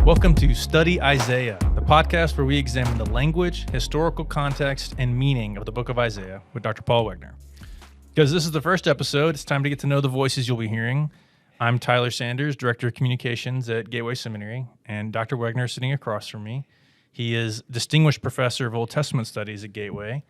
Welcome to Study Isaiah, the podcast where we examine the language, historical context, and meaning of the book of Isaiah with Dr. Paul Wegner. Because this is the first episode, it's time to get to know the voices you'll be hearing. I'm Tyler Sanders, Director of Communications at Gateway Seminary, and Dr. Wegner is sitting across from me. He is Distinguished Professor of Old Testament Studies at Gateway,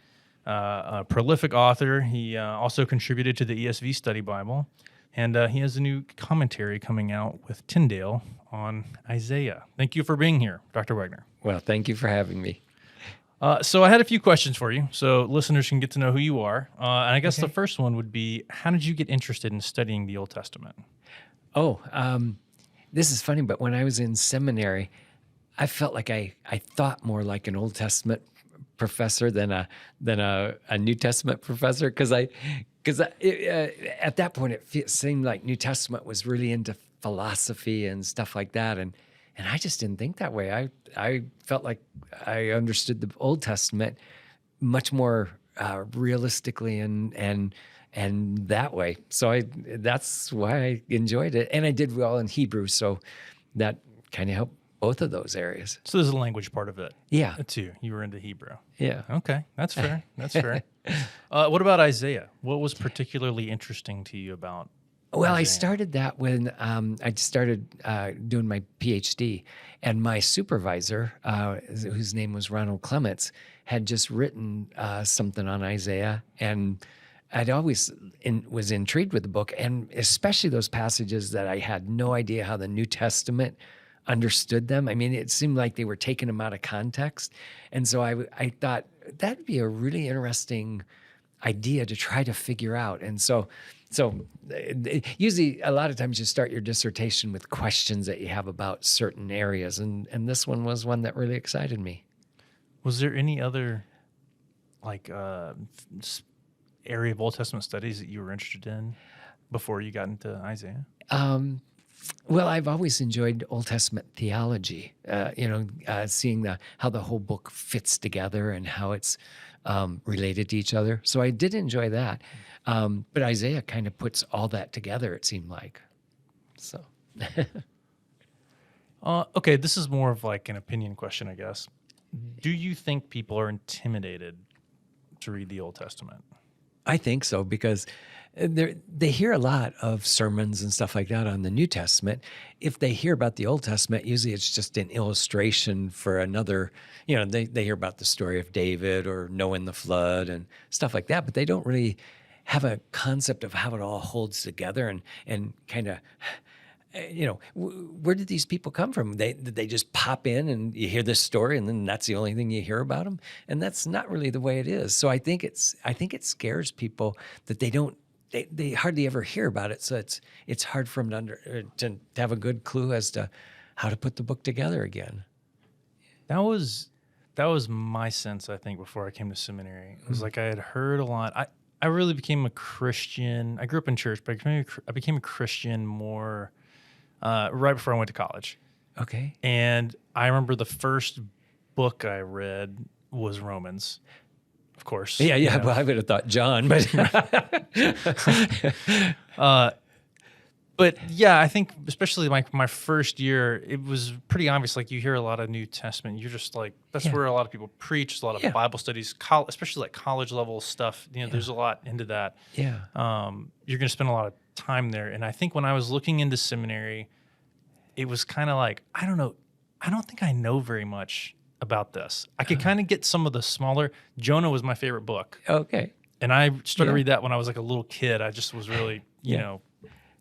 a prolific author. He also contributed to the ESV Study Bible, and he has a new commentary coming out with Tyndale on Isaiah. Thank you for being here, Dr. Wegner. Well, thank you for having me. So I had a few questions for you, so listeners can get to know who you are. And I guess the first one would be, how did you get interested in studying the Old Testament? This is funny, but when I was in seminary, I felt like I thought more like an Old Testament professor than a New Testament professor, because at that point it seemed like New Testament was really into philosophy and stuff like that, and I just didn't think that way. I felt like I understood the Old Testament much more realistically and that way. So that's why I enjoyed it, and I did well in Hebrew, so that kind of helped both of those areas. So there's a language part of it. Yeah. Too. You were into Hebrew. Yeah. Okay. That's fair. That's fair. What about Isaiah? What was particularly interesting to you about Well, Isaiah? I started that when I started doing my PhD, and my supervisor, whose name was Ronald Clements, had just written something on Isaiah, and I'd always was intrigued with the book, and especially those passages that I had no idea how the New Testament understood them. I mean, it seemed like they were taking them out of context. And so I thought that'd be a really interesting idea to try to figure out. And so usually a lot of times you start your dissertation with questions that you have about certain areas. And this one was one that really excited me. Was there any other area of Old Testament studies that you were interested in before you got into Isaiah? Well, I've always enjoyed Old Testament theology, seeing how the whole book fits together and how it's related to each other. So I did enjoy that. But Isaiah kind of puts all that together, it seemed like. So. Okay, this is more of like an opinion question, I guess. Do you think people are intimidated to read the Old Testament? I think so, because they hear a lot of sermons and stuff like that on the New Testament. If they hear about the Old Testament, usually it's just an illustration for another, they hear about the story of David or Noah and the flood and stuff like that, but they don't really have a concept of how it all holds together and kind of, where did these people come from? Did they just pop in and you hear this story and then that's the only thing you hear about them? And that's not really the way it is. So I think it scares people that they hardly ever hear about it. So it's hard for them to have a good clue as to how to put the book together again. That was my sense, I think, before I came to seminary. It was like I had heard a lot. I really became a Christian. I grew up in church, but I became a Christian more right before I went to college. Okay. And I remember the first book I read was Romans, of course. Yeah. Well, I would have thought John, but but yeah, I think especially my first year, it was pretty obvious. Like you hear a lot of New Testament, you're just like, that's where a lot of people preach. There's a lot of Bible studies, especially like college level stuff. There's a lot into that. Yeah. You're going to spend a lot of time there. And I think when I was looking into seminary, it was kind of like, I don't know. I don't think I know very much about this. I could kind of get some of the smaller. Jonah was my favorite book. Okay. And I started to read that when I was like a little kid. I just was really,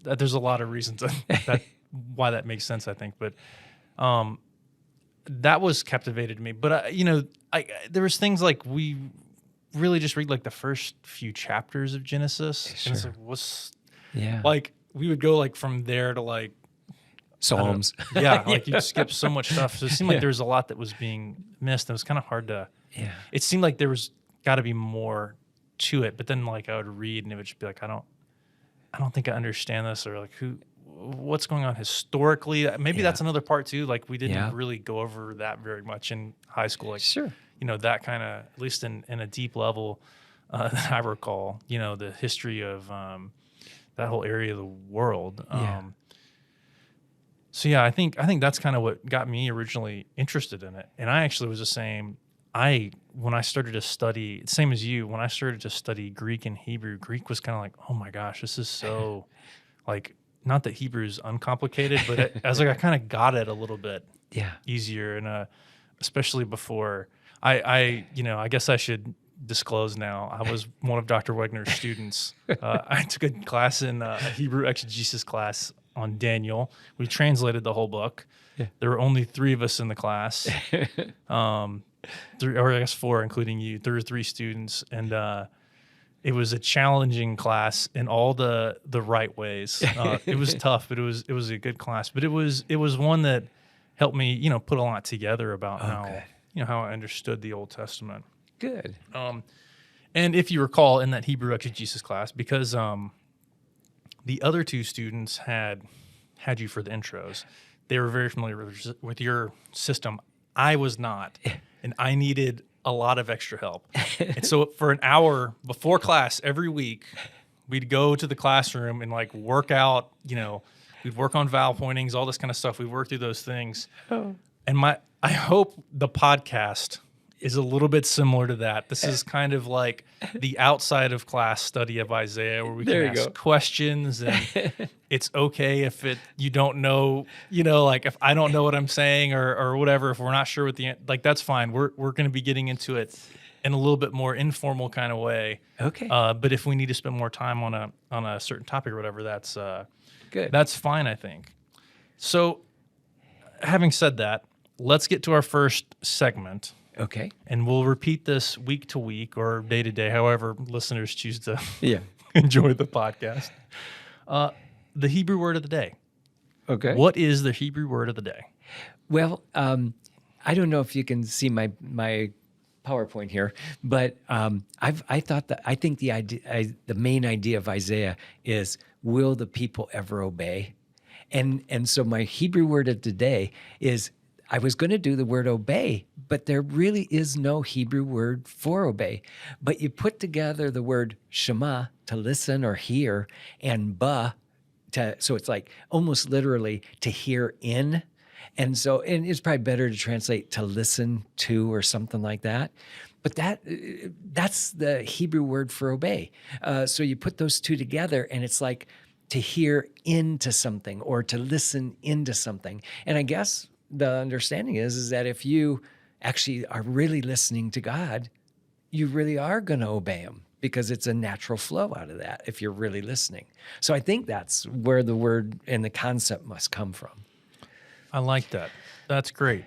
there's a lot of reasons why that makes sense, I think. But that was captivated me. But, there was things like we really just read like the first few chapters of Genesis. Sure. And it's like, Yeah. like we would go like from there to like Psalms. You'd skip so much stuff. So it seemed like there was a lot that was being missed. It was kind of hard to. Yeah. It seemed like there was got to be more to it. But then like I would read and it would just be like, I don't think I understand this, or like what's going on historically. Maybe that's another part too. Like we didn't really go over that very much in high school. Like Sure. That kind of, at least in a deep level that I recall. The history of that whole area of the world. So yeah, I think that's kind of what got me originally interested in it. And I actually was the same. When I started to study, same as you, when I started to study Greek and Hebrew, Greek was kind of like, oh my gosh, this is so like, not that Hebrew is uncomplicated, but I was like, I kind of got it a little bit Yeah. easier, and especially before I guess I should disclose now. I was one of Dr. Wegner's students. I took a class in a Hebrew exegesis class on Daniel. We translated the whole book. Yeah. There were only 3 of us in the class, 3, or I guess 4, including you. There were 3 students, and it was a challenging class in all the right ways. It was tough, but it was a good class. But it was one that helped me, put a lot together about how I understood the Old Testament. Good. And if you recall, in that Hebrew exegesis class, because the other 2 students had you for the intros, they were very familiar with your system. I was not, and I needed a lot of extra help. And so for an hour before class every week, we'd go to the classroom and like work out, we'd work on vowel pointings, all this kind of stuff. We'd work through those things. Oh. And I hope the podcast is a little bit similar to that. This is kind of like the outside of class study of Isaiah, where we can ask questions, and it's okay if you don't know, like if I don't know what I'm saying or whatever, if we're not sure what that's fine. We're going to be getting into it in a little bit more informal kind of way. Okay. But if we need to spend more time on a certain topic or whatever, that's good. That's fine, I think. So having said that, let's get to our first segment. Okay. And we'll repeat this week to week or day to day, however listeners choose to enjoy the podcast. The Hebrew word of the day. Okay. What is the Hebrew word of the day? Well, I don't know if you can see my PowerPoint here, but I think the main idea of Isaiah is, will the people ever obey? And so my Hebrew word of the day is, I was going to do the word obey, but there really is no Hebrew word for obey. But you put together the word shema, to listen or hear, and so it's like almost literally to hear in. And it's probably better to translate to listen to or something like that. But that's the Hebrew word for obey. So you put those 2 together, and it's like to hear into something or to listen into something. And I guess the understanding is that if you actually are really listening to God, you really are going to obey him, because it's a natural flow out of that if you're really listening. So I think that's where the word and the concept must come from. I like that. That's great.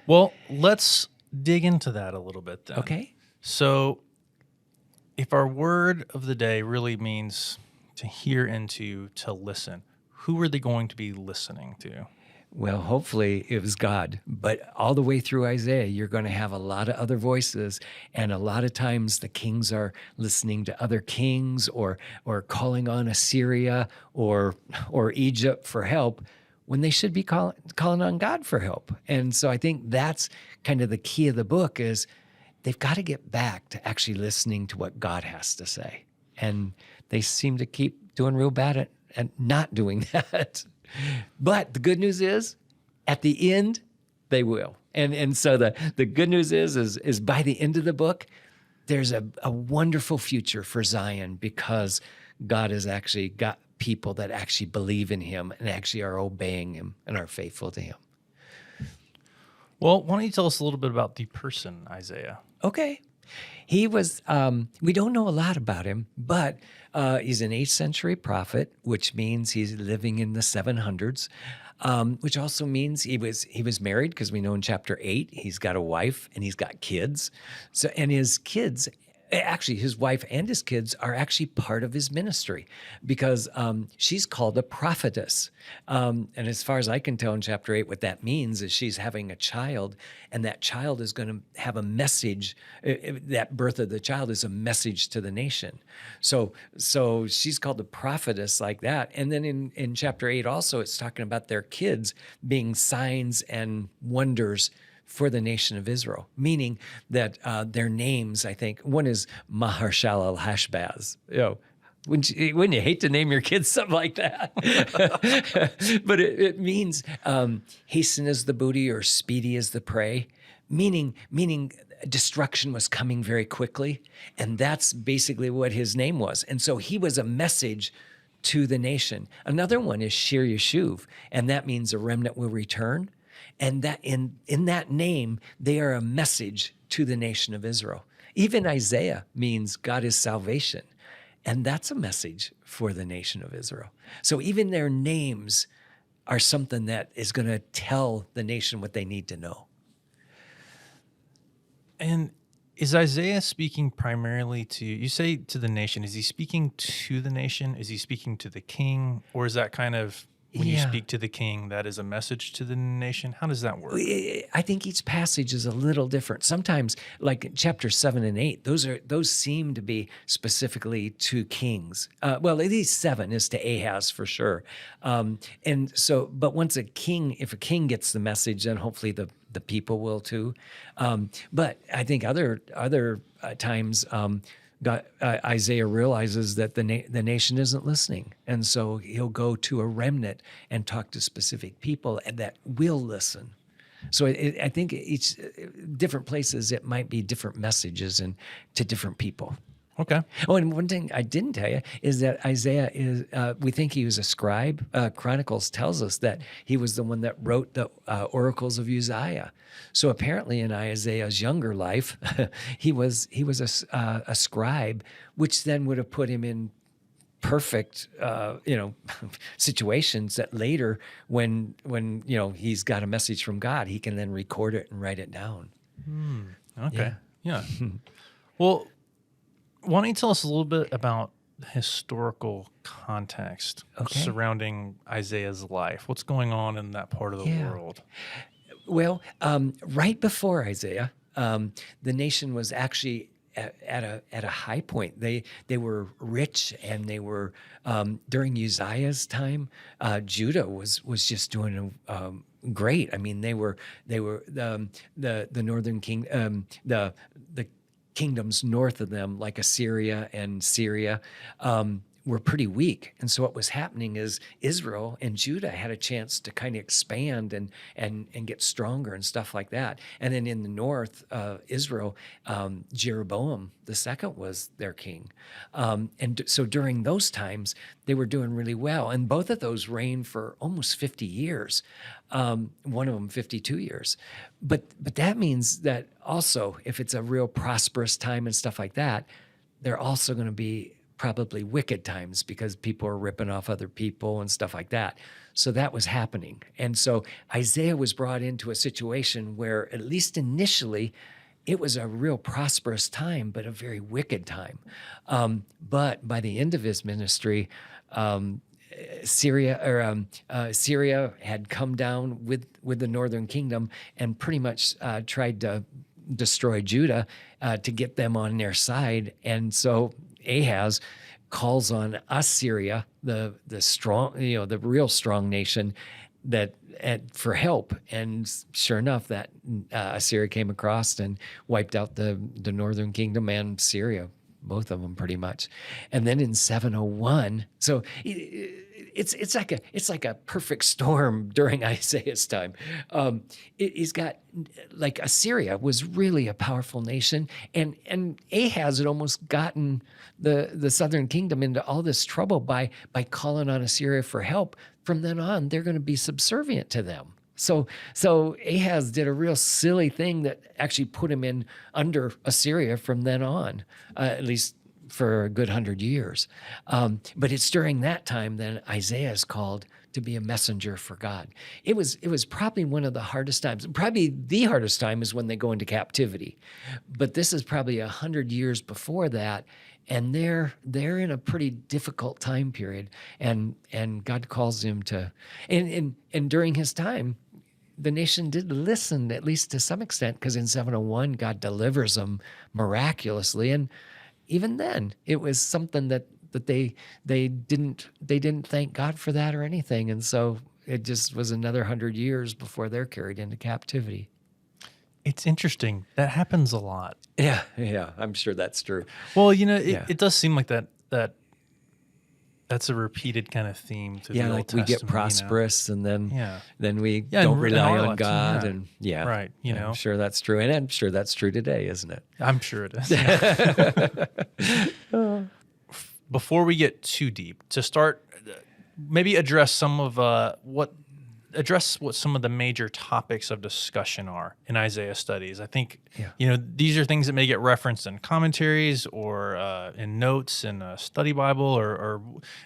Well, let's dig into that a little bit then. Okay. So if our word of the day really means to hear into, to listen, who are they going to be listening to? Well, hopefully it was God, but all the way through Isaiah, you're going to have a lot of other voices, and a lot of times the kings are listening to other kings or calling on Assyria or Egypt for help, when they should be calling on God for help. And so I think that's kind of the key of the book, is they've got to get back to actually listening to what God has to say. And they seem to keep doing real bad at not doing that. But the good news is, at the end, they will. And so the good news is by the end of the book, there's a wonderful future for Zion, because God has actually got people that actually believe in him and actually are obeying him and are faithful to him. Well, why don't you tell us a little bit about the person, Isaiah? Okay. He was, we don't know a lot about him, but he's an 8th century prophet, which means he's living in the 700s, which also means he was married, because we know in chapter 8, he's got a wife and he's got kids. So, and his kids, actually his wife and his kids are actually part of his ministry, because she's called a prophetess. And as far as I can tell in chapter 8, what that means is she's having a child, and that child is going to have a message. That birth of the child is a message to the nation. So she's called the prophetess like that. And then in chapter 8 also, it's talking about their kids being signs and wonders for the nation of Israel, meaning that their names, I think, one is Maharshal al-Hashbaz, Wouldn't you hate to name your kids something like that? But it means hasten as the booty or speedy as the prey, meaning destruction was coming very quickly. And that's basically what his name was. And so he was a message to the nation. Another one is Shir Yeshuv, and that means a remnant will return. And that in that name, they are a message to the nation of Israel. Even Isaiah means God is salvation. And that's a message for the nation of Israel. So even their names are something that is going to tell the nation what they need to know. And is Isaiah speaking primarily to, you say to the nation, is he speaking to the nation? Is he speaking to the king? Or is that kind of, when you speak to the king, that is a message to the nation? How does that work? I think each passage is a little different. Sometimes, like chapter 7 and 8, those seem to be specifically to kings. Well, at least 7 is to Ahaz for sure. And so, but once if a king gets the message, then hopefully the people will too. But I think other times, Isaiah realizes that the nation isn't listening. And so he'll go to a remnant and talk to specific people that will listen. So I think each different places, it might be different messages and to different people. Okay. Oh, and one thing I didn't tell you is that Isaiah is, we think he was a scribe. Chronicles tells us that he was the one that wrote the oracles of Uzziah. So apparently in Isaiah's younger life, he was a scribe, which then would have put him in perfect, situations that later when he's got a message from God, he can then record it and write it down. Okay. Yeah. Well, why don't you tell us a little bit about the historical context surrounding Isaiah's life? What's going on in that part of the world? Well, right before Isaiah, the nation was actually at a high point. They were rich, and they were during Uzziah's time. Judah was just doing great. I mean, they were the northern king, the kingdoms north of them, like Assyria and Syria, were pretty weak. And so what was happening is Israel and Judah had a chance to kind of expand and get stronger and stuff like that. And then in the north, Israel, Jeroboam II was their king. And so during those times, they were doing really well. And both of those reigned for almost 50 years. One of them 52 years. But that means that also, if it's a real prosperous time and stuff like that, they're also going to be probably wicked times because people are ripping off other people and stuff like that. So that was happening. And so Isaiah was brought into a situation where, at least initially, it was a real prosperous time, but a very wicked time. But by the end of his ministry, Syria had come down with the northern kingdom and pretty much tried to destroy Judah to get them on their side. And so Ahaz calls on Assyria, the strong, the real strong nation, for help. And sure enough, that Assyria came across and wiped out the northern kingdom and Syria, both of them pretty much. And then in 701, so it's like a perfect storm during Isaiah's time. He's got, like, Assyria was really a powerful nation, and Ahaz had almost gotten the southern kingdom into all this trouble by calling on Assyria for help. From then on, they're going to be subservient to them. So Ahaz did a real silly thing that actually put him under Assyria from then on, at least for a good 100 years. But it's during that time that Isaiah is called to be a messenger for God. It was probably one of the hardest times. Probably the hardest time is when they go into captivity. But this is probably 100 years before that, and they're in a pretty difficult time period. And God calls him to, and during his time, the nation did listen, at least to some extent, because in 701, God delivers them miraculously. And even then, it was something that they didn't thank God for that or anything. And so it just was another 100 years before they're carried into captivity. It's interesting. That happens a lot. Yeah, I'm sure that's true. Well, it does seem like that That's a repeated kind of theme to the Yeah, Old like we Testament. get prosperous, and then Yeah. we Yeah, don't and rely our on lives, God, yeah. and yeah, Right, you know. I'm sure that's true, and I'm sure that's true today, isn't it? I'm sure it is. Before we get too deep, to start, maybe address what some of the major topics of discussion are in Isaiah studies. I think, Yeah. these are things that may get referenced in commentaries or in notes in a study Bible or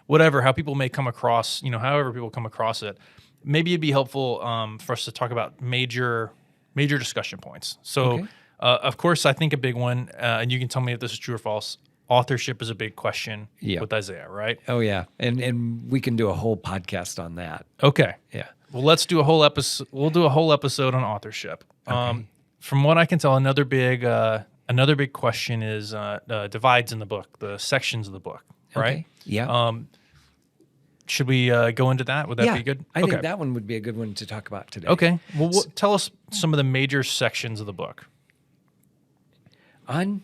whatever, how people may come across, however people come across it. Maybe it'd be helpful for us to talk about major discussion points. So, Okay. of course, I think a big one, and you can tell me if this is true or false, authorship is a big question with Isaiah, right? Oh yeah, and we can do a whole podcast on that. Okay. Yeah. Well, let's do a whole episode. We'll do a whole episode on authorship. Okay. From what I can tell, another big question is divides in the book, the sections of the book, right? Okay. Yeah. Should we go into that? Would that be good? I think that one would be a good one to talk about today. Okay. Well, tell us some of the major sections of the book. I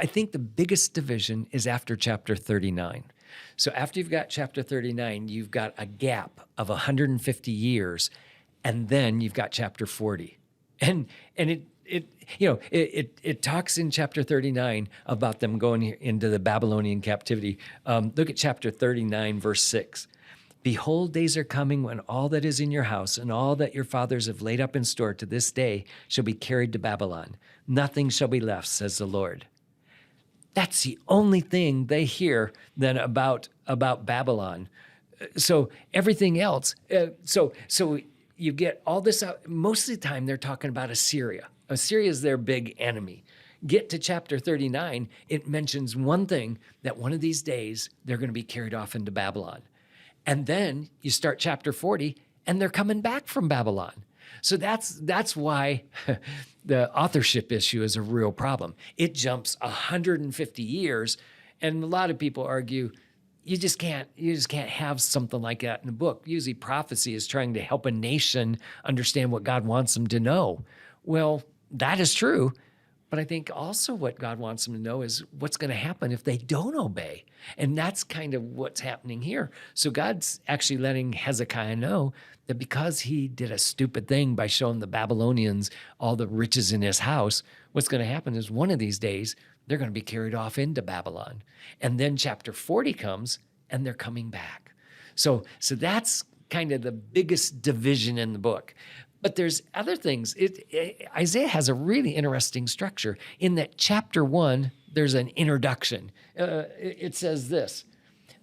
think the biggest division is after chapter 39. So after you've got chapter 39, you've got a gap of 150 years, and then you've got chapter 40. And it talks in chapter 39 about them going into the Babylonian captivity. Look at chapter 39, verse 6. Behold, days are coming when all that is in your house and all that your fathers have laid up in store to this day shall be carried to Babylon. Nothing shall be left, says the Lord. That's the only thing they hear then about Babylon. So everything else, so you get all this out. Most of the time they're talking about Assyria. Assyria is their big enemy. Get to chapter 39, it mentions one thing, that one of these days they're going to be carried off into Babylon. And then you start chapter 40 and they're coming back from Babylon. So that's why the authorship issue is a real problem. It jumps 150 years, and a lot of people argue you just can't have something like that in a book. Usually prophecy is trying to help a nation understand what God wants them to know. Well, that is true, but I think also what God wants them to know is what's going to happen if they don't obey. And that's kind of what's happening here. So God's actually letting Hezekiah know that because he did a stupid thing by showing the Babylonians all the riches in his house, what's going to happen is one of these days, they're going to be carried off into Babylon. And then chapter 40 comes, and they're coming back. So that's kind of the biggest division in the book. But there's other things. Isaiah has a really interesting structure in that chapter 1, there's an introduction. It says this: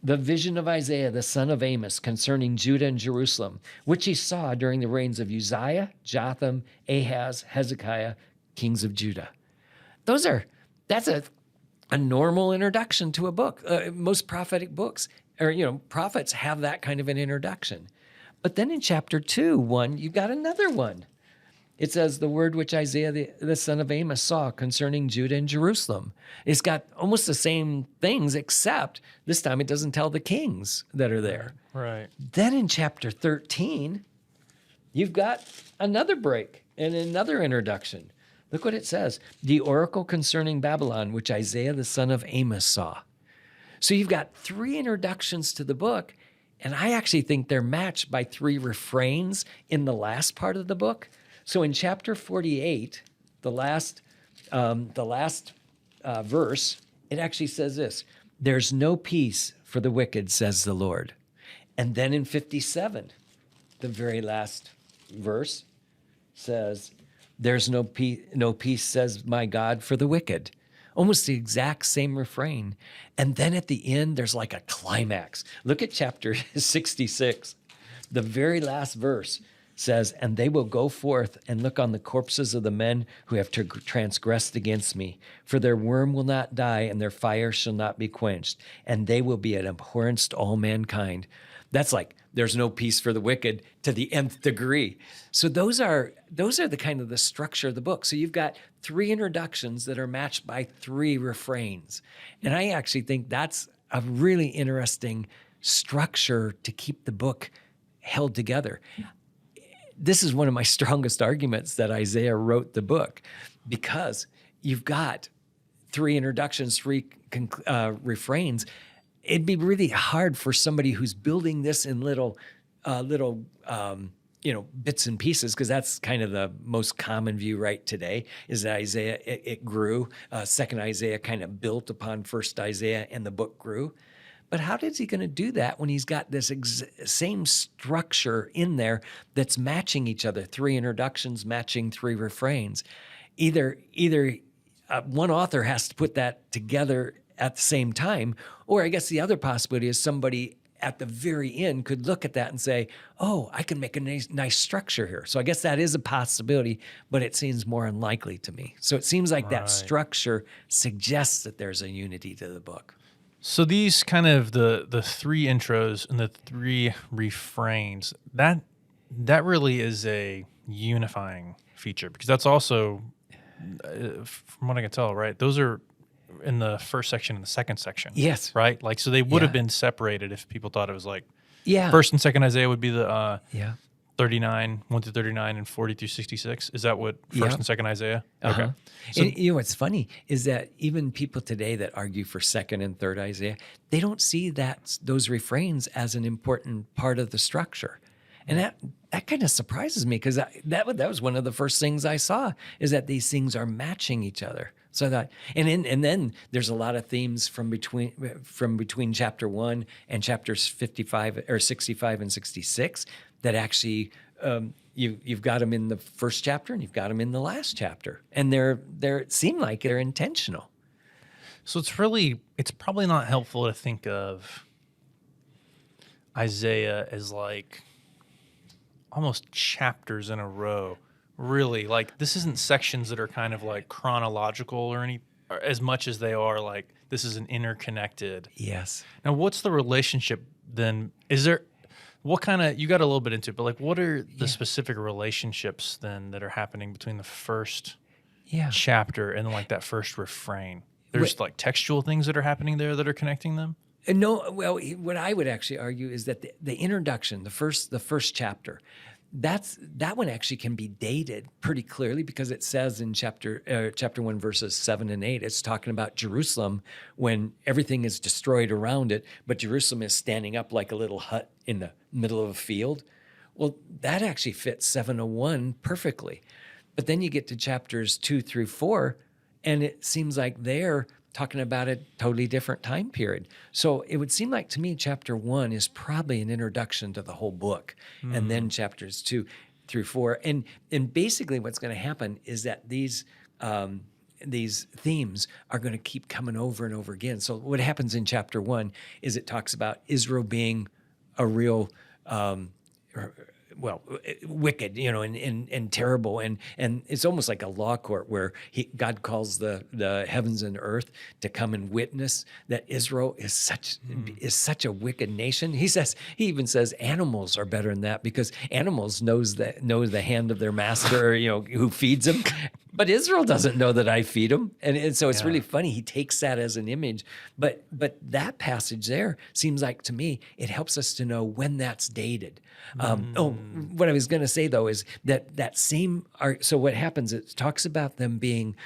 the vision of Isaiah, the son of Amos, concerning Judah and Jerusalem, which he saw during the reigns of Uzziah, Jotham, Ahaz, Hezekiah, kings of Judah. That's a normal introduction to a book. Most prophetic books, or prophets have that kind of an introduction. But then in chapter 2:1, you've got another one. It says, the word which Isaiah, the son of Amos, saw concerning Judah and Jerusalem. It's got almost the same things, except this time it doesn't tell the kings that are there. Right. Then in chapter 13, you've got another break and another introduction. Look what it says: the oracle concerning Babylon, which Isaiah, the son of Amos, saw. So you've got 3 introductions to the book, and I actually think they're matched by 3 refrains in the last part of the book. So in chapter 48, the last verse, it actually says this: there's no peace for the wicked, says the Lord. And then in 57, the very last verse says, there's no peace, says my God, for the wicked. Almost the exact same refrain. And then at the end, there's like a climax. Look at chapter 66. The very last verse says, and they will go forth and look on the corpses of the men who have transgressed against me. For their worm will not die, and their fire shall not be quenched, and they will be an abhorrence to all mankind. That's like, there's no peace for the wicked to the nth degree. So those are the kind of the structure of the book. So you've got 3 introductions that are matched by 3 refrains. And I actually think that's a really interesting structure to keep the book held together. This is one of my strongest arguments that Isaiah wrote the book, because you've got 3 introductions, 3 refrains, it'd be really hard for somebody who's building this in little bits and pieces, because that's kind of the most common view right today, is that Isaiah, it grew. Second Isaiah kind of built upon first Isaiah, and the book grew. But how is he going to do that when he's got this same structure in there that's matching each other? 3 introductions matching 3 refrains. Either one author has to put that together at the same time, or I guess the other possibility is somebody at the very end could look at that and say, oh, I can make a nice structure here. So I guess that is a possibility, but it seems more unlikely to me. So it seems like that structure suggests that there's a unity to the book. So these kind of the 3 intros and the 3 refrains, that really is a unifying feature, because that's also, from what I can tell, right? Those are in the first section and the second section. Yes. Right? Like, so they would have been separated if people thought it was like, yeah, first and second Isaiah would be the 39, 1 through 39, and 40 through 66. Is that what first and second Isaiah? Uh-huh. Okay. So, and what's funny is that even people today that argue for second and third Isaiah, they don't see those refrains as an important part of the structure. And that kind of surprises me, because that was one of the first things I saw, is that these things are matching each other. So that, and then there's a lot of themes from between chapter 1 and chapters 55 or 65 and 66 that actually you've got them in the first chapter and you've got them in the last chapter, and it seem like they're intentional. So it's probably not helpful to think of Isaiah as like almost chapters in a row. Really, like, this isn't sections that are kind of like chronological or as much as they are like, this is an interconnected. Yes. Now, what's the relationship then? What kind of, you got a little bit into it, but like, what are the specific relationships then that are happening between the first chapter and like that first refrain? There's like textual things that are happening there that are connecting them? No, well, what I would actually argue is that the introduction, the first chapter, that one actually can be dated pretty clearly, because it says in chapter 1, verses 7 and 8, it's talking about Jerusalem when everything is destroyed around it, but Jerusalem is standing up like a little hut in the middle of a field. Well, that actually fits 701 perfectly. But then you get to chapters 2 through 4, and it seems like they're talking about a totally different time period. So it would seem like to me chapter 1 is probably an introduction to the whole book, and then chapters 2 through 4. And basically what's going to happen is that these themes are going to keep coming over and over again. So what happens in chapter 1 is it talks about Israel being a real wicked, and terrible, and it's almost like a law court where God calls the heavens and earth to come and witness that Israel is such a wicked nation. He even says animals are better than that, because animals know the hand of their master, who feeds them. But Israel doesn't know that I feed them. And so it's really funny. He takes that as an image. But that passage there seems like, to me, it helps us to know when that's dated. What I was going to say, though, is that same art. So what happens, it talks about them being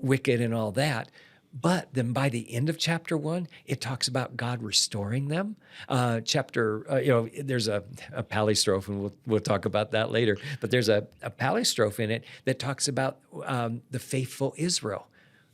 wicked and all that. But then by the end of chapter 1, it talks about God restoring them. There's a palistrophe, and we'll talk about that later. But there's a palistrophe in it that talks about the faithful Israel,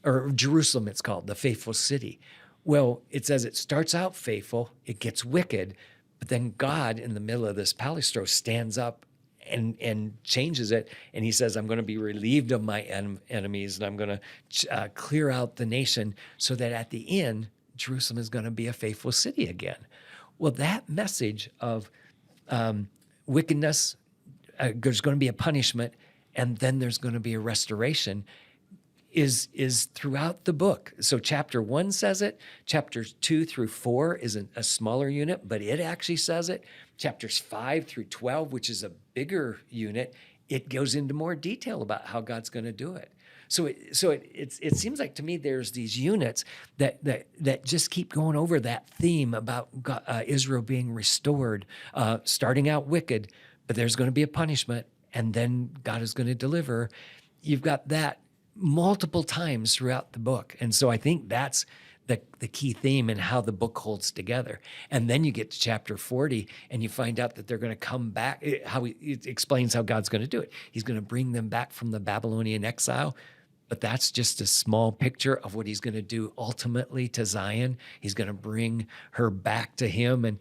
or Jerusalem, it's called, the faithful city. Well, it says it starts out faithful, it gets wicked, but then God, in the middle of this palistrophe, stands up and changes it, and he says, I'm going to be relieved of my enemies, and I'm going to clear out the nation, so that at the end, Jerusalem is going to be a faithful city again. Well, that message of wickedness, there's going to be a punishment, and then there's going to be a restoration, is throughout the book. So chapter 1 says it. Chapters 2 through 4 is a smaller unit, but it actually says it. Chapters 5 through 12, which is a bigger unit, it goes into more detail about how God's going to do it. So it seems like to me there's these units that just keep going over that theme about God, Israel being restored, starting out wicked, but there's going to be a punishment, and then God is going to deliver. You've got that multiple times throughout the book. And so I think that's the key theme and how the book holds together. And then you get to chapter 40 and you find out that they're going to come back. It explains how God's going to do it. He's going to bring them back from the Babylonian exile. But that's just a small picture of what he's going to do ultimately to Zion. He's going to bring her back to him, and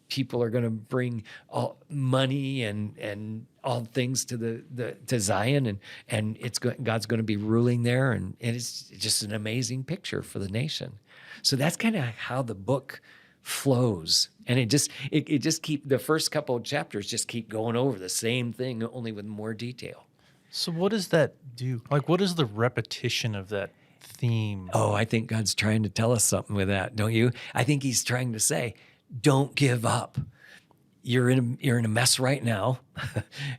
people are going to bring all money and all things to Zion, and God's going to be ruling there, and it's just an amazing picture for the nation. So that's kind of how the book flows, and it just keep the first couple of chapters just keep going over the same thing, only with more detail. So what does that do? Like, what is the repetition of that theme? Oh, I think God's trying to tell us something with that, don't you? I think he's trying to say, don't give up. You're in a mess right now,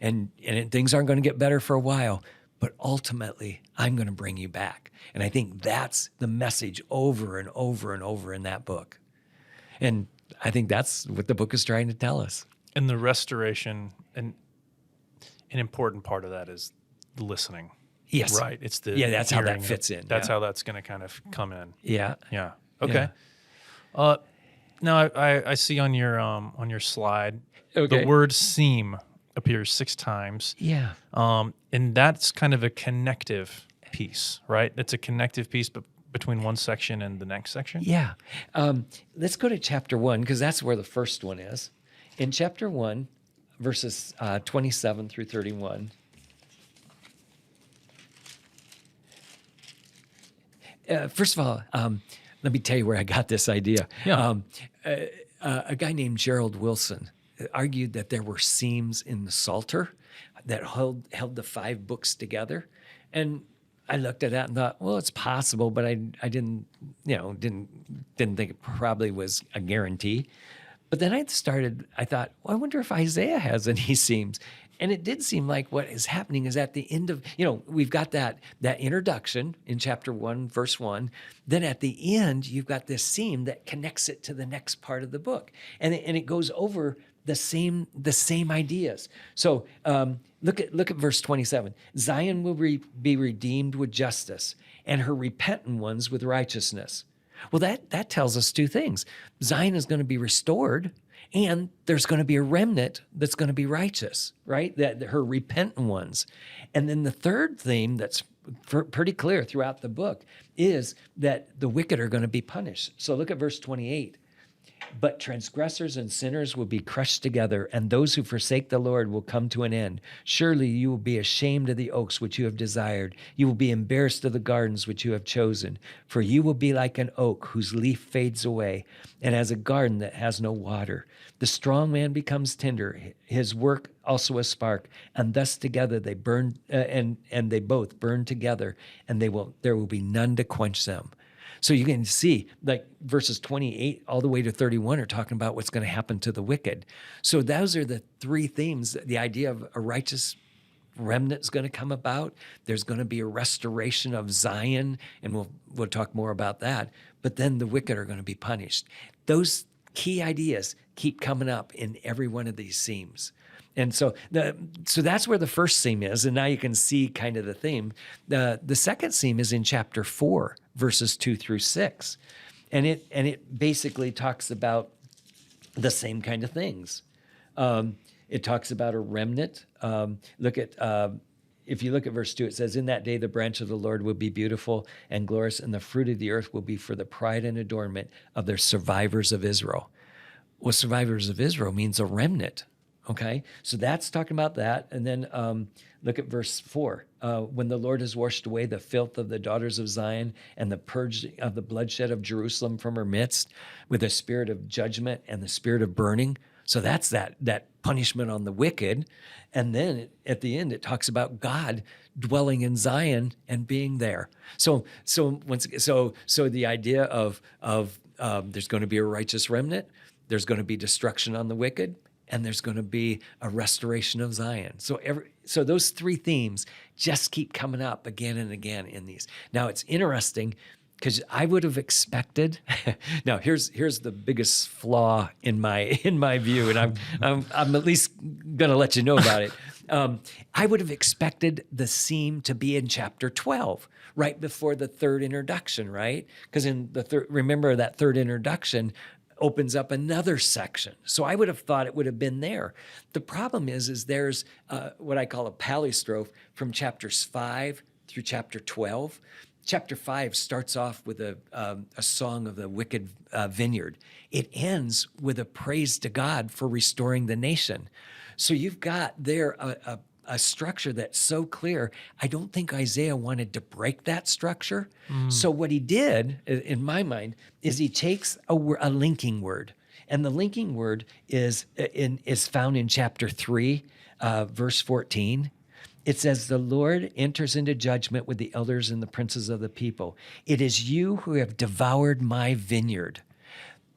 and things aren't going to get better for a while, but ultimately, I'm going to bring you back. And I think that's the message over and over and over in that book. And I think that's what the book is trying to tell us. And the restoration, and an important part of that is the listening. Yes. Right. It's the that's how that fits in. That's how that's going to kind of come in. Yeah. Yeah. Okay. Yeah. Now I see on your slide, the word seam appears 6 times. Yeah. And that's kind of a connective piece, right? It's a connective piece between one section and the next section. Yeah. Let's go to chapter 1, because that's where the first one is. In chapter 1, verses 27 through 31. First of all, let me tell you where I got this idea. Yeah. A guy named Gerald Wilson argued that there were seams in the Psalter that held the 5 books together. And I looked at that and thought, well, it's possible, but I didn't think it probably was a guarantee. But then I thought, well, I wonder if Isaiah has any seams. And it did seem like what is happening is at the end of, we've got that introduction in chapter 1, verse 1. Then at the end, you've got this seam that connects it to the next part of the book. And it goes over the same ideas. So look at verse 27. Zion will be redeemed with justice, and her repentant ones with righteousness. Well, that tells us 2 things. Zion is going to be restored, and there's going to be a remnant that's going to be righteous, right? That her repentant ones. And then the third theme that's pretty clear throughout the book is that the wicked are going to be punished. So look at verse 28. But transgressors and sinners will be crushed together, and those who forsake the Lord will come to an end. Surely you will be ashamed of the oaks which you have desired. You will be embarrassed of the gardens which you have chosen. For you will be like an oak whose leaf fades away, and as a garden that has no water. The strong man becomes tender, his work also a spark, and thus together they burn, and they both burn together, and there will be none to quench them. So you can see, like, verses 28 all the way to 31 are talking about what's going to happen to the wicked. So those are the 3 themes. The idea of a righteous remnant is going to come about. There's going to be a restoration of Zion, and we'll talk more about that. But then the wicked are going to be punished. Those key ideas keep coming up in every one of these themes. And so that's where the first theme is, and now you can see kind of the theme. The second theme is in chapter 4, verses 2 through 6, and it basically talks about the same kind of things. It talks about a remnant. If you look at verse 2, it says, "In that day the branch of the Lord will be beautiful and glorious, and the fruit of the earth will be for the pride and adornment of the survivors of Israel." Well, survivors of Israel means a remnant. Okay, so that's talking about that. And then look at verse 4. When the Lord has washed away the filth of the daughters of Zion and the purge of the bloodshed of Jerusalem from her midst with a spirit of judgment and the spirit of burning. So that's that punishment on the wicked. And then at the end, it talks about God dwelling in Zion and being there. So the idea of there's going to be a righteous remnant, there's going to be destruction on the wicked, and there's going to be a restoration of Zion. So those 3 themes just keep coming up again and again in these. Now it's interesting because I would have expected. Now here's the biggest flaw in my view, and I'm at least going to let you know about it. I would have expected the seam to be in chapter 12, right before the third introduction, right? Because in the third, remember that third introduction opens up another section. So I would have thought it would have been there. The problem is there's what I call a palistrophe from chapters 5 through chapter 12. Chapter 5 starts off with a song of the wicked vineyard. It ends with a praise to God for restoring the nation. So you've got there a structure that's so clear. I don't think Isaiah wanted to break that structure. So what he did, in my mind, is he takes a linking word. And the linking word is found in chapter 3, verse 14. It says, the Lord enters into judgment with the elders and the princes of the people. It is you who have devoured my vineyard.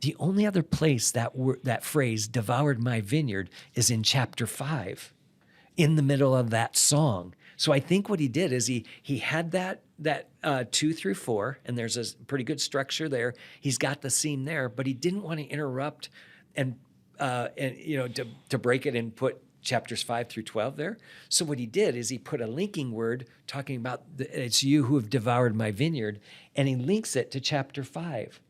The only other place that phrase, devoured my vineyard, is in chapter 5, in the middle of that song. So I think what he did is he had that 2 through 4, and there's a pretty good structure there. He's got the seam there, but he didn't want to interrupt and to break it and put chapters 5 through 12 there. So what he did is he put a linking word talking about it's you who have devoured my vineyard, and he links it to chapter 5,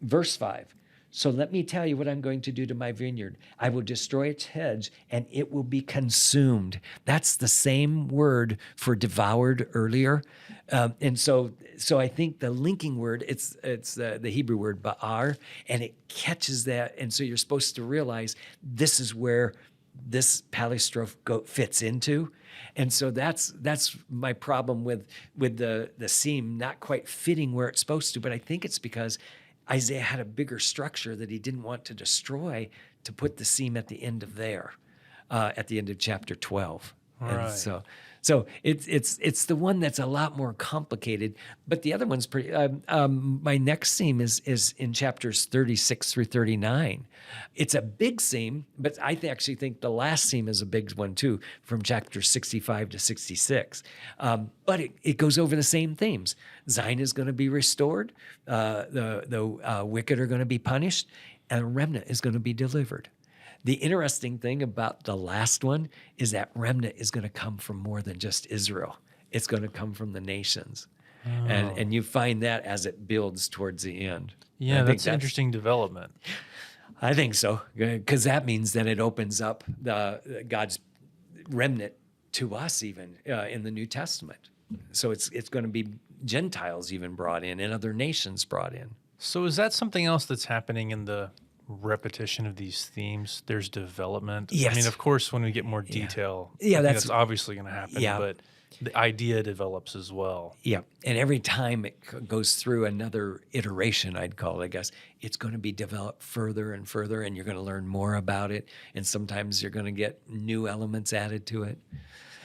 verse 5. So let me tell you what I'm going to do to my vineyard. I will destroy its hedge, and it will be consumed. That's the same word for devoured earlier. And so I think the linking word, it's the Hebrew word ba'ar, and it catches that. And so you're supposed to realize this is where this palistrophe fits into. And so that's my problem with the seam not quite fitting where it's supposed to. But I think it's because Isaiah had a bigger structure that he didn't want to destroy, to put the seam at the end of there, at the end of chapter 12. Right. And so it's the one that's a lot more complicated, but the other one's pretty. My next seam is in chapters 36 through 39. It's a big seam, but I actually think the last seam is a big one too, from chapters 65 to 66. But it goes over the same themes. Zion is going to be restored. The wicked are going to be punished, and a remnant is going to be delivered. The interesting thing about the last one is that remnant is going to come from more than just Israel. It's going to come from the nations. Oh. And you find that as it builds towards the end. Yeah, that's an interesting development. I think so, because that means that it opens up God's remnant to us even in the New Testament. So it's going to be Gentiles even brought in and other nations brought in. So is that something else that's happening in the repetition of these themes? There's development. Yes. I mean, of course, when we get more detail, that's obviously going to happen. Yeah. But the idea develops as well. Yeah, and every time it goes through another iteration, I'd call it, I guess, it's going to be developed further and further, and you're going to learn more about it. And sometimes you're going to get new elements added to it.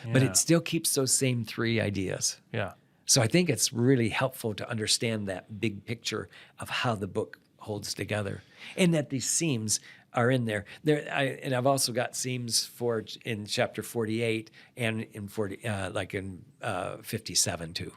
Yeah. But it still keeps those same 3 ideas. Yeah. So I think it's really helpful to understand that big picture of how the book holds together, and that these seams are in there. And I've also got seams in chapter 48 and in 57 too,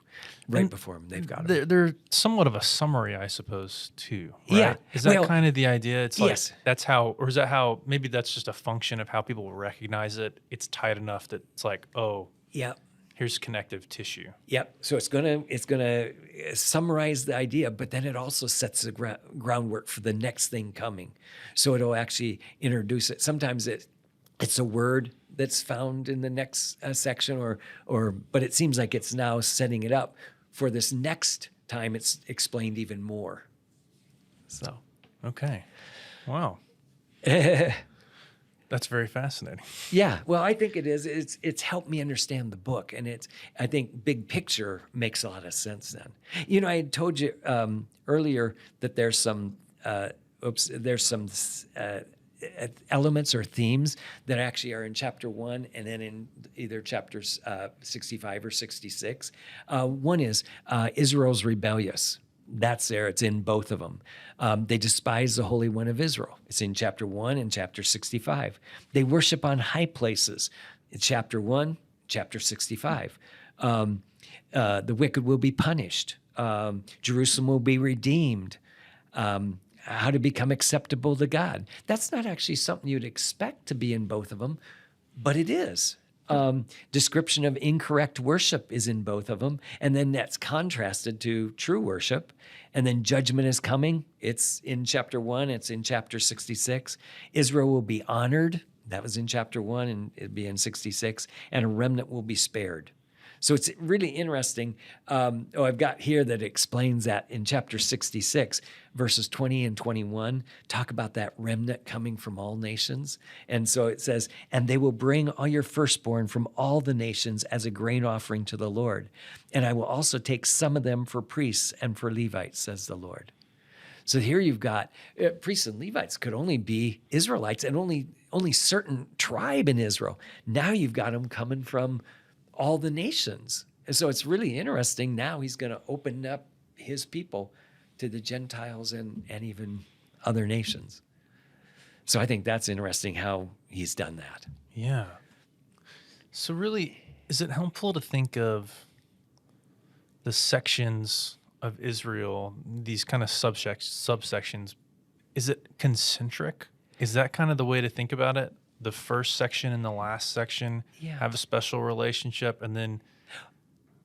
right and before them. They've got them. They're somewhat of a summary, I suppose, too. Right? Yeah. Is that kind of the idea? It's like, yes. That's how, or is that how? Maybe that's just a function of how people will recognize it. It's tight enough that it's like, oh, yeah. Here's connective tissue. Yep. So it's gonna summarize the idea, but then it also sets the groundwork for the next thing coming. So it'll actually introduce it. Sometimes it's a word that's found in the next section, but it seems like it's now setting it up for this next time. It's explained even more. So. Okay. Wow. That's very fascinating. Yeah, well, I think it is. It's helped me understand the book, and I think big picture makes a lot of sense then. You know, I had told you earlier that there's some elements or themes that actually are in chapter 1 and then in either chapters 65 or 66. One is Israel's rebellious. That's there. It's in both of them. They despise the Holy One of Israel. It's in chapter 1 and chapter 65. They worship on high places. In chapter 1, chapter 65. The wicked will be punished. Jerusalem will be redeemed. How to become acceptable to God. That's not actually something you'd expect to be in both of them, but it is. Description of incorrect worship is in both of them. And then that's contrasted to true worship. And then judgment is coming. It's in chapter 1. It's in chapter 66. Israel will be honored. That was in chapter 1, and it'd be in 66. And a remnant will be spared. So it's really interesting. I've got here that explains that in chapter 66, verses 20 and 21, talk about that remnant coming from all nations. And so it says, and they will bring all your firstborn from all the nations as a grain offering to the Lord. And I will also take some of them for priests and for Levites, says the Lord. So here you've got priests and Levites could only be Israelites and only certain tribe in Israel. Now you've got them coming from all the nations. And so it's really interesting. Now he's going to open up his people to the Gentiles and even other nations. So I think that's interesting how he's done that. Yeah. So really, is it helpful to think of the sections of Israel, these kind of subsections? Is it concentric? Is that kind of the way to think about it? The first section and the last section have a special relationship, and then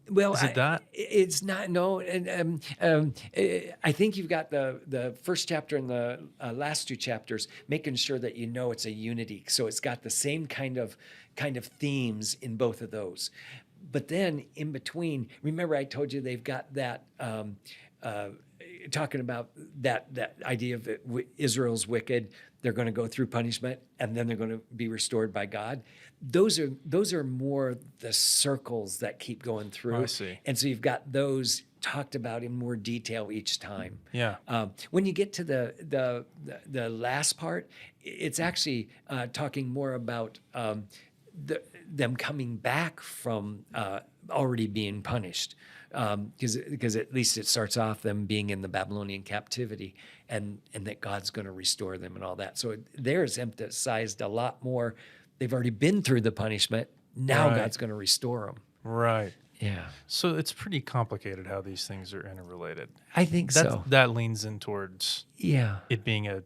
is it that? It's not. No, and I think you've got the first chapter and the last two chapters, making sure that you know it's a unity. So it's got the same kind of themes in both of those. But then in between, remember I told you they've got that. Talking about that idea of Israel's wicked, they're going to go through punishment, and then they're going to be restored by God. Those are more the circles that keep going through. Oh, I see. And so you've got those talked about in more detail each time. Yeah. When you get to the last part, it's actually talking more about them coming back from already being punished. Because at least it starts off them being in the Babylonian captivity and that God's going to restore them and all that. So there's emphasized a lot more. They've already been through the punishment. Now God's going to restore them. Right. Yeah. So it's pretty complicated how these things are interrelated. I think so. That leans in towards it being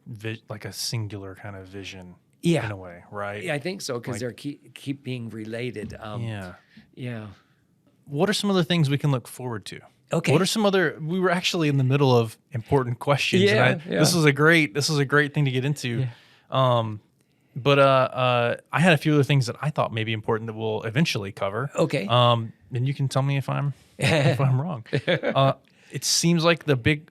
like a singular kind of vision in a way, right? Yeah, I think so, because they're keep being related. Yeah. What are some other things we can look forward to? Okay. What are some other? We were actually in the middle of important questions. This was a great thing to get into. Yeah. But I had a few other things that I thought may be important that we'll eventually cover. Okay. And you can tell me if I'm wrong. It seems like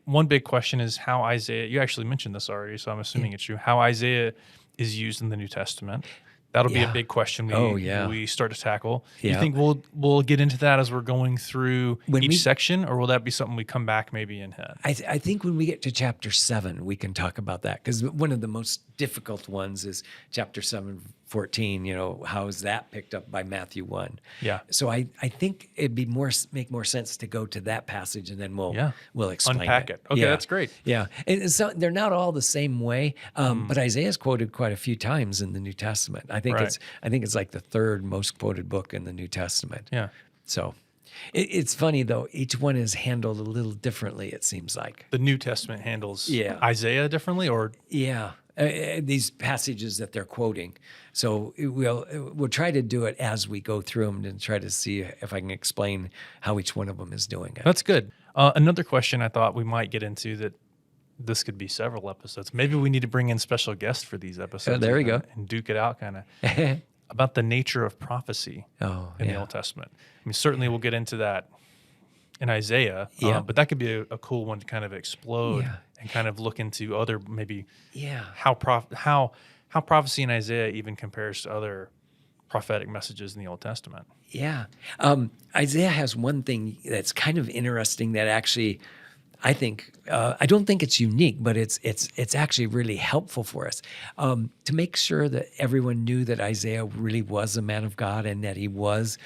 one big question is how Isaiah. You actually mentioned this already, so I'm assuming it's true. How Isaiah is used in the New Testament. That'll be a big question we start to tackle. You think we'll get into that as we're going through each section, or will that be something we come back maybe in head? I think when we get to chapter 7, we can talk about that, because one of the most difficult ones is chapter 7:14. How is that picked up by Matthew 1? Yeah. So I think it'd be make more sense to go to that passage, and then we'll explain unpack it. Okay, that's great. Yeah, and so they're not all the same way, but Isaiah's quoted quite a few times in the New Testament. I think it's like the third most quoted book in the New Testament. Yeah. So it's funny though; each one is handled a little differently. It seems like the New Testament handles Isaiah differently, or these passages that they're quoting. So we'll try to do it as we go through them and try to see if I can explain how each one of them is doing it. That's good. Another question I thought we might get into that. This could be several episodes. Maybe we need to bring in special guests for these episodes. Oh, there we go. And duke it out kind of about the nature of prophecy in the Old Testament. I mean, certainly we'll get into that in Isaiah, but that could be a cool one to kind of explode and kind of look into other maybe how prophecy in Isaiah even compares to other prophetic messages in the Old Testament. Yeah. Isaiah has one thing that's kind of interesting that actually I think I don't think it's unique, but it's actually really helpful for us to make sure that everyone knew that Isaiah really was a man of God and that he was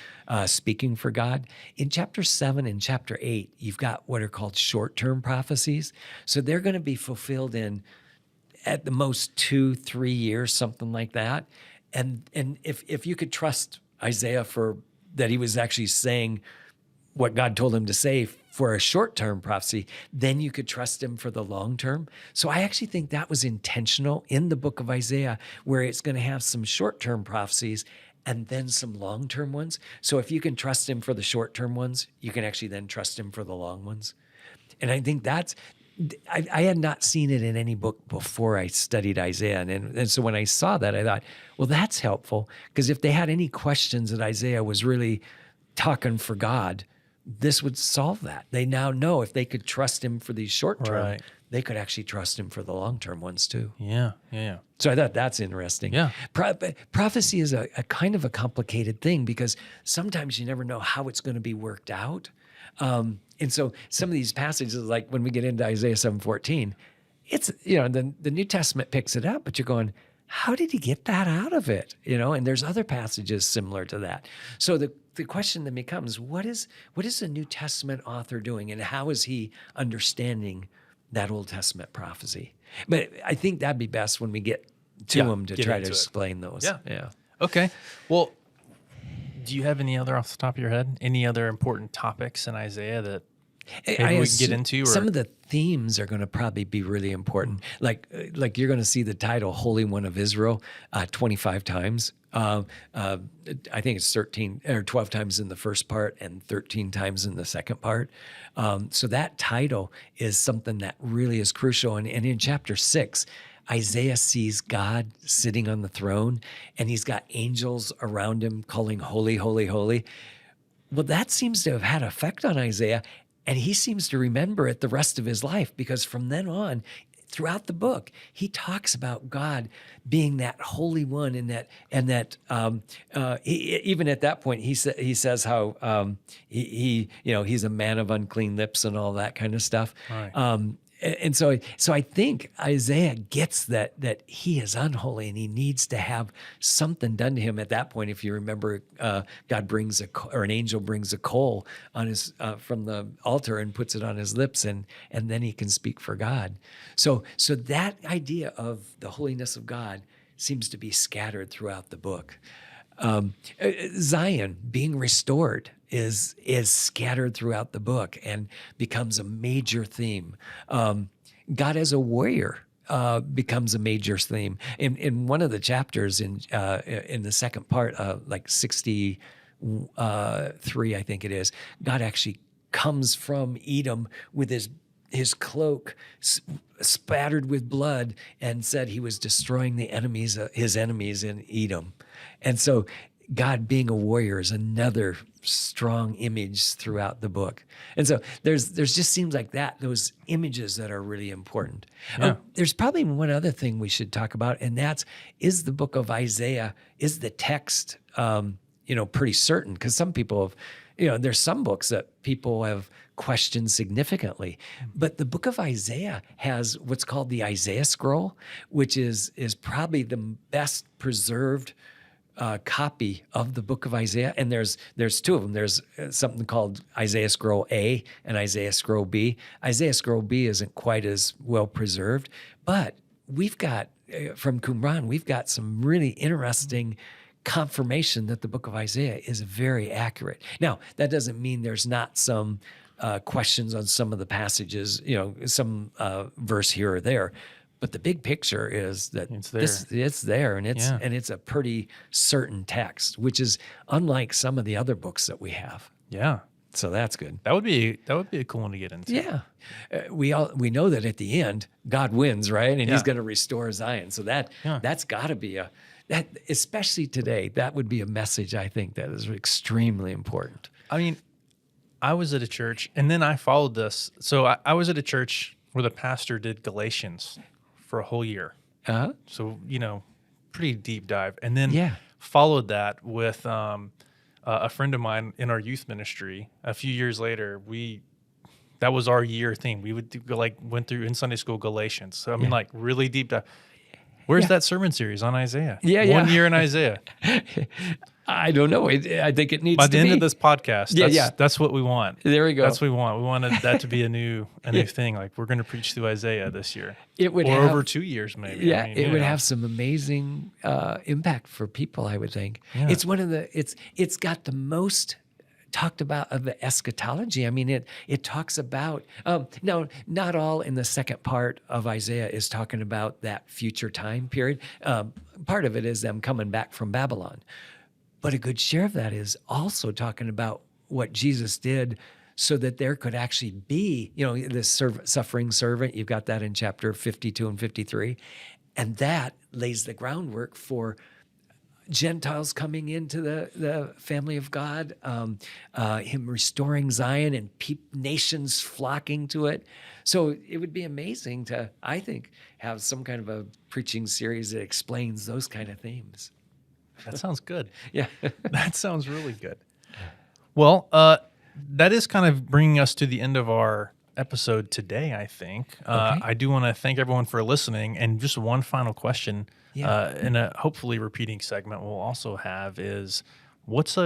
speaking for God. In chapter 7 and chapter 8, you've got what are called short-term prophecies. So they're going to be fulfilled in at the most 2-3 years, something like that. And if you could trust Isaiah for that, he was actually saying what God told him to say for a short-term prophecy, then you could trust him for the long term. So I actually think that was intentional in the book of Isaiah, where it's going to have some short-term prophecies and then some long-term ones. So if you can trust him for the short-term ones, you can actually then trust him for the long ones. And I think I had not seen it in any book before I studied Isaiah. And so when I saw that, I thought, well, that's helpful, because if they had any questions that Isaiah was really talking for God, this would solve that. They now know if they could trust him for these short term, Right. they could actually trust him for the long term ones too. Yeah. Yeah. So I thought that's interesting. Yeah. Prophecy is a kind of a complicated thing, because sometimes you never know how it's going to be worked out. And so some of these passages, like when we get into Isaiah 7:14, it's, the New Testament picks it up, but you're going, how did he get that out of it? And there's other passages similar to that. So the question then becomes, what is the New Testament author doing, and how is he understanding that Old Testament prophecy? But I think that'd be best when we get to them to try to explain those. Yeah. Okay. Well, do you have any other off the top of your head? Any other important topics in Isaiah that maybe we can get into? Or? Some of the themes are going to probably be really important. Like you're going to see the title "Holy One of Israel" 25 times. I think it's 13 or 12 times in the first part and 13 times in the second part. So that title is something that really is crucial. And in chapter 6, Isaiah sees God sitting on the throne, and he's got angels around him calling, "Holy, holy, holy." Well, that seems to have had effect on Isaiah, and he seems to remember it the rest of his life, because from then on, throughout the book, he talks about God being that Holy One, even at that point, he says how he's a man of unclean lips and all that kind of stuff. Right. And so I think Isaiah gets that he is unholy, and he needs to have something done to him at that point. If you remember, God brings an angel brings a coal on his from the altar and puts it on his lips, and then he can speak for God. So that idea of the holiness of God seems to be scattered throughout the book. Zion being restored is scattered throughout the book and becomes a major theme. God as a warrior becomes a major theme. In one of the chapters in the second part, like 63, I think it is, God actually comes from Edom with his cloak spattered with blood, and said he was destroying his enemies in Edom. And so God being a warrior is another strong image throughout the book. And so there's just seems like those images that are really important. Yeah. There's probably one other thing we should talk about, and is the book of Isaiah, is the text pretty certain? Because some people have, there's some books that people have questioned significantly. But the book of Isaiah has what's called the Isaiah scroll, which is probably the best preserved copy of the book of Isaiah. And there's two of them. There's something called Isaiah Scroll A and Isaiah Scroll B. Isaiah Scroll B isn't quite as well preserved, but we've got, from Qumran, we've got some really interesting confirmation that the book of Isaiah is very accurate. Now, that doesn't mean there's not some questions on some of the passages, some verse here or there. But the big picture is that it's there, and it's a pretty certain text, which is unlike some of the other books that we have. Yeah. So that's good. That would be a cool one to get into. Yeah. We know that at the end, God wins, right? And he's going to restore Zion. So that's got to be that, especially today, that would be a message, I think, that is extremely important. I mean, I was at a church, and then I followed this. So I was at a church where the pastor did Galatians for a whole year. Uh-huh. So, pretty deep dive. And then followed that with a friend of mine in our youth ministry. A few years later, that was our year theme. We would went through in Sunday school Galatians. So, really deep dive. Where's that sermon series on Isaiah? Yeah, 1 year in Isaiah. I don't know. I think it needs by to the be. end of this podcast. That's what we want. There we go. That's what we want. We wanted that to be a new thing. Like, we're going to preach through Isaiah this year. It would or over 2 years, maybe. Yeah, it would have some amazing impact for people, I would think. Yeah. It's one of it's got the most talked about of the eschatology. I mean, it talks about, now, not all in the second part of Isaiah is talking about that future time period. Part of it is them coming back from Babylon. But a good share of that is also talking about what Jesus did so that there could actually be, this suffering servant. You've got that in chapter 52 and 53. And that lays the groundwork for Gentiles coming into the family of God, him restoring Zion and nations flocking to it. So it would be amazing to, I think, have some kind of a preaching series that explains those kind of themes. That sounds good. Yeah. That sounds really good. Well, that is kind of bringing us to the end of our episode today, I think. Okay. I do want to thank everyone for listening. And just one final question, in a hopefully repeating segment we'll also have is, what's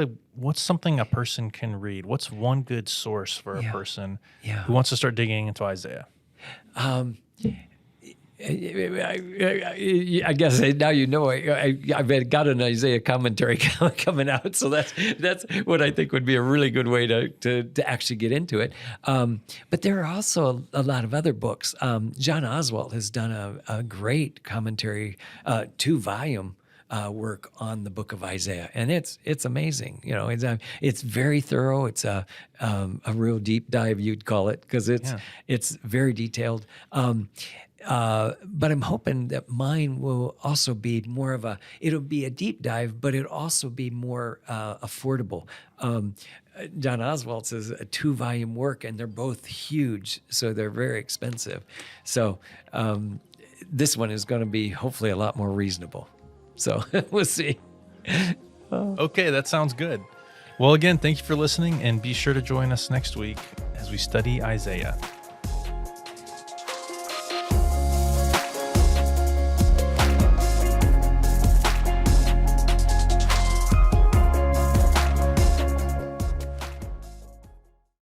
something a person can read? What's one good source for a person who wants to start digging into Isaiah? I guess now I've got an Isaiah commentary coming out, so that's what I think would be a really good way to actually get into it. But there are also a lot of other books. John Oswalt has done a great commentary, 2-volume work on the book of Isaiah, and it's amazing. It's very thorough. It's a real deep dive, you'd call it, because it's very detailed. But I'm hoping that mine will also be more of it'll be a deep dive, but it'll also be more affordable. John Oswalt's is a 2-volume work, and they're both huge, so they're very expensive. So this one is going to be hopefully a lot more reasonable. So we'll see. Okay, that sounds good. Well, again, thank you for listening, and be sure to join us next week as we study Isaiah.